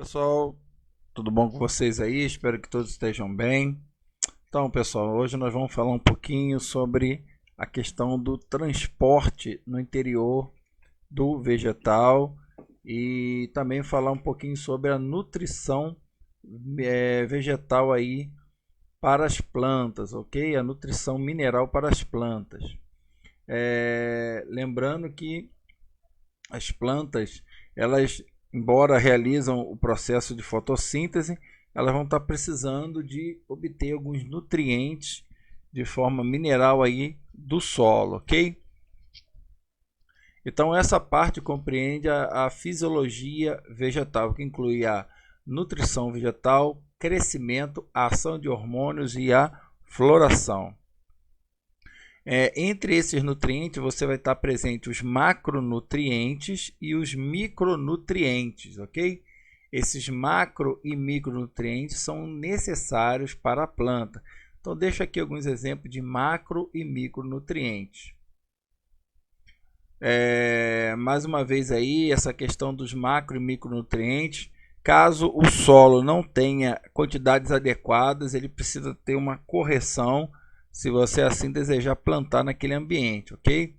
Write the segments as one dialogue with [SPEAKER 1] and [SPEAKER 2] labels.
[SPEAKER 1] Pessoal, tudo bom com vocês aí? Espero que todos estejam bem. Então, pessoal, hoje nós vamos falar um pouquinho sobre a questão do transporte no interior do vegetal e também falar um pouquinho sobre a nutrição vegetal aí para as plantas, ok? A nutrição mineral para as plantas. Lembrando que as plantas, elas, embora realizam o processo de fotossíntese, elas vão estar precisando de obter alguns nutrientes de forma mineral aí do solo, ok? Então essa parte compreende a fisiologia vegetal, que inclui a nutrição vegetal, crescimento, a ação de hormônios e a floração. Entre esses nutrientes você vai estar presente os macronutrientes e os micronutrientes, ok? Esses macro e micronutrientes são necessários para a planta. Então deixo aqui alguns exemplos de macro e micronutrientes. Mais uma vez aí essa questão dos macro e micronutrientes. Caso o solo não tenha quantidades adequadas, ele precisa ter uma correção se você assim desejar plantar naquele ambiente, ok?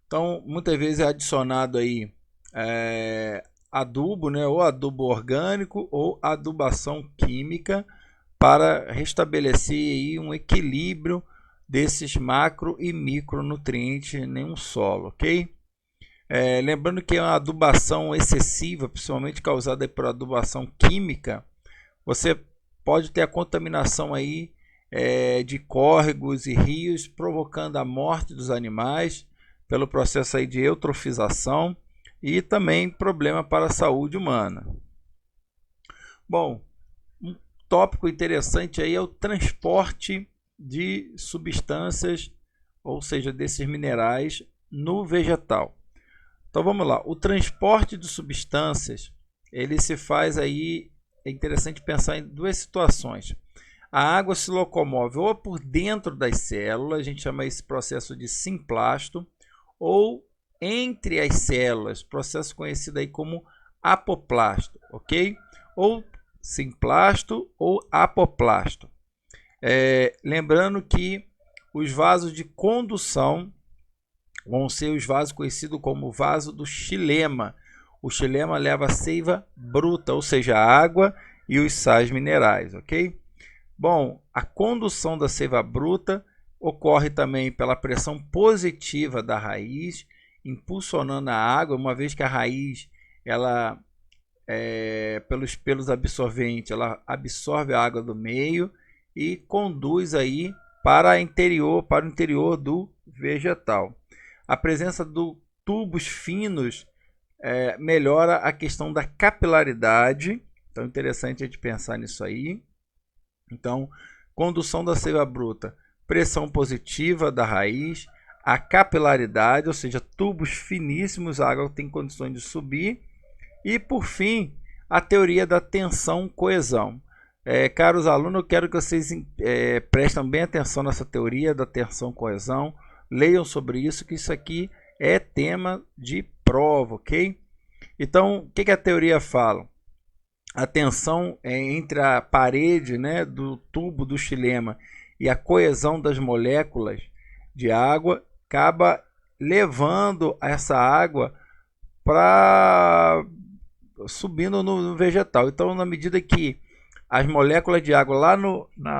[SPEAKER 1] Então, muitas vezes é adicionado aí adubo, né? Ou adubo orgânico ou adubação química para restabelecer aí um equilíbrio desses macro e micronutrientes em um solo, ok? Lembrando que a adubação excessiva, principalmente causada por adubação química, você pode ter a contaminação aí de córregos e rios, provocando a morte dos animais pelo processo aí de eutrofização e também problema para a saúde humana. Bom, um tópico interessante aí é o transporte de substâncias, ou seja, desses minerais no vegetal. Então vamos lá, o transporte de substâncias, ele se faz aí. É interessante pensar em duas situações. A água se locomove ou por dentro das células, a gente chama esse processo de simplasto, ou entre as células, processo conhecido aí como apoplasto, ok? Ou simplasto ou apoplasto. Lembrando que os vasos de condução vão ser os vasos conhecidos como vaso do xilema. O xilema leva a seiva bruta, ou seja, a água e os sais minerais, ok? Bom, a condução da seiva bruta ocorre também pela pressão positiva da raiz, impulsionando a água, uma vez que a raiz, ela, pelos pelos absorventes, ela absorve a água do meio e conduz aí para o interior do vegetal. A presença de tubos finos melhora a questão da capilaridade. Então é interessante a gente pensar nisso aí. Então, condução da seiva bruta, pressão positiva da raiz, a capilaridade, ou seja, tubos finíssimos, a água tem condições de subir. E por fim, a teoria da tensão-coesão. Caros alunos, eu quero que vocês prestem bem atenção nessa teoria da tensão-coesão, leiam sobre isso, que isso aqui é tema de prova, ok? Então, o que a teoria fala? A tensão entre a parede, né, do tubo do xilema e a coesão das moléculas de água acaba levando essa água para subindo no vegetal. Então, na medida que as moléculas de água lá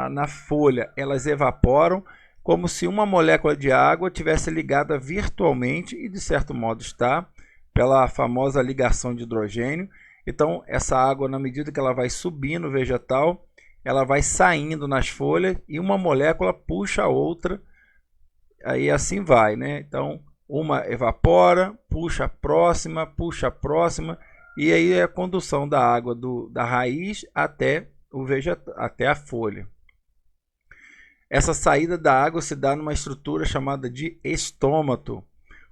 [SPEAKER 1] na folha elas evaporam, como se uma molécula de água tivesse ligada virtualmente, e de certo modo está, pela famosa ligação de hidrogênio. Então essa água, na medida que ela vai subindo no vegetal, ela vai saindo nas folhas e uma molécula puxa a outra, aí assim vai, né? Então uma evapora, puxa a próxima, e aí é a condução da água da raiz até até a folha. Essa saída da água se dá numa estrutura chamada de estômato.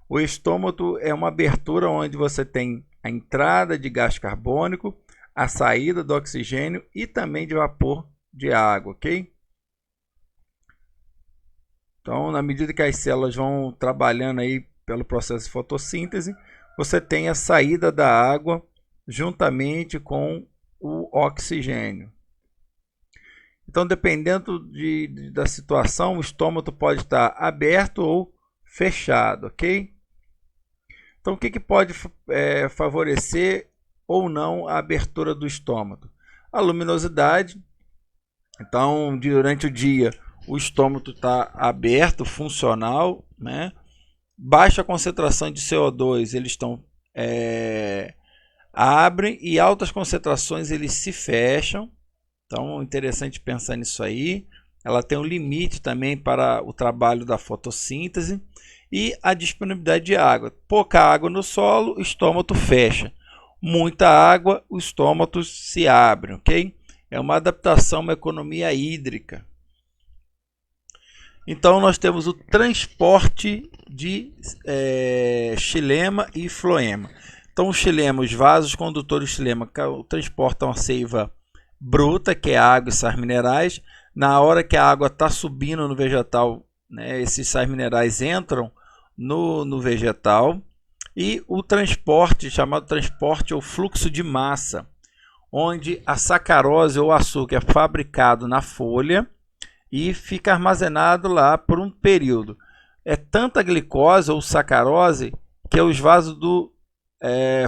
[SPEAKER 1] O estômato é uma abertura onde você tem a entrada de gás carbônico, a saída do oxigênio e também de vapor de água, ok? Então, na medida que as células vão trabalhando aí pelo processo de fotossíntese, você tem a saída da água juntamente com o oxigênio. Então, dependendo da situação, o estômago pode estar aberto ou fechado, ok? Então, o que pode favorecer ou não a abertura do estômago? A luminosidade. Então, durante o dia, o estômago está aberto, funcional, né? Baixa concentração de CO2, eles estão abrem, e altas concentrações eles se fecham. Então, é interessante pensar nisso aí. Ela tem um limite também para o trabalho da fotossíntese e a disponibilidade de água. Pouca água no solo, o estômago fecha. Muita água, o estômago se abre, ok? É uma adaptação, uma economia hídrica. Então, nós temos o transporte de xilema e floema. Então, o xilema, os vasos condutores do xilema transportam a seiva bruta, que é água e sais minerais. Na hora que a água está subindo no vegetal, né, esses sais minerais entram no vegetal. E o transporte, chamado transporte ou fluxo de massa, onde a sacarose ou açúcar é fabricado na folha e fica armazenado lá por um período. É tanta glicose ou sacarose que os vasos do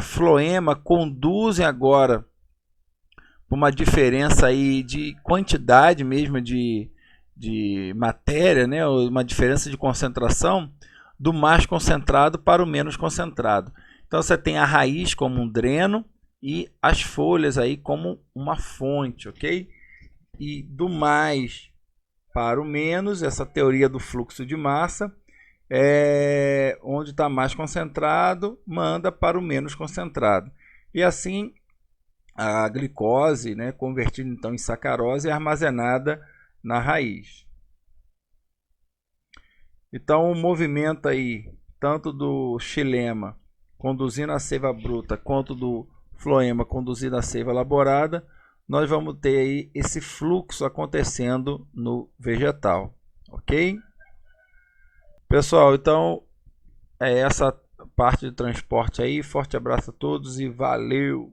[SPEAKER 1] floema conduzem agora por uma diferença aí de quantidade mesmo de matéria, né? Uma diferença de concentração do mais concentrado para o menos concentrado. Então você tem a raiz como um dreno e as folhas aí como uma fonte, ok? E do mais para o menos, essa teoria do fluxo de massa, onde está mais concentrado, manda para o menos concentrado. E assim, a glicose, né, convertida então em sacarose, é armazenada na raiz. Então, o movimento aí, tanto do xilema conduzindo a seiva bruta, quanto do floema conduzindo a seiva elaborada, nós vamos ter aí esse fluxo acontecendo no vegetal, ok? Pessoal, então é essa parte de transporte aí. Forte abraço a todos e valeu!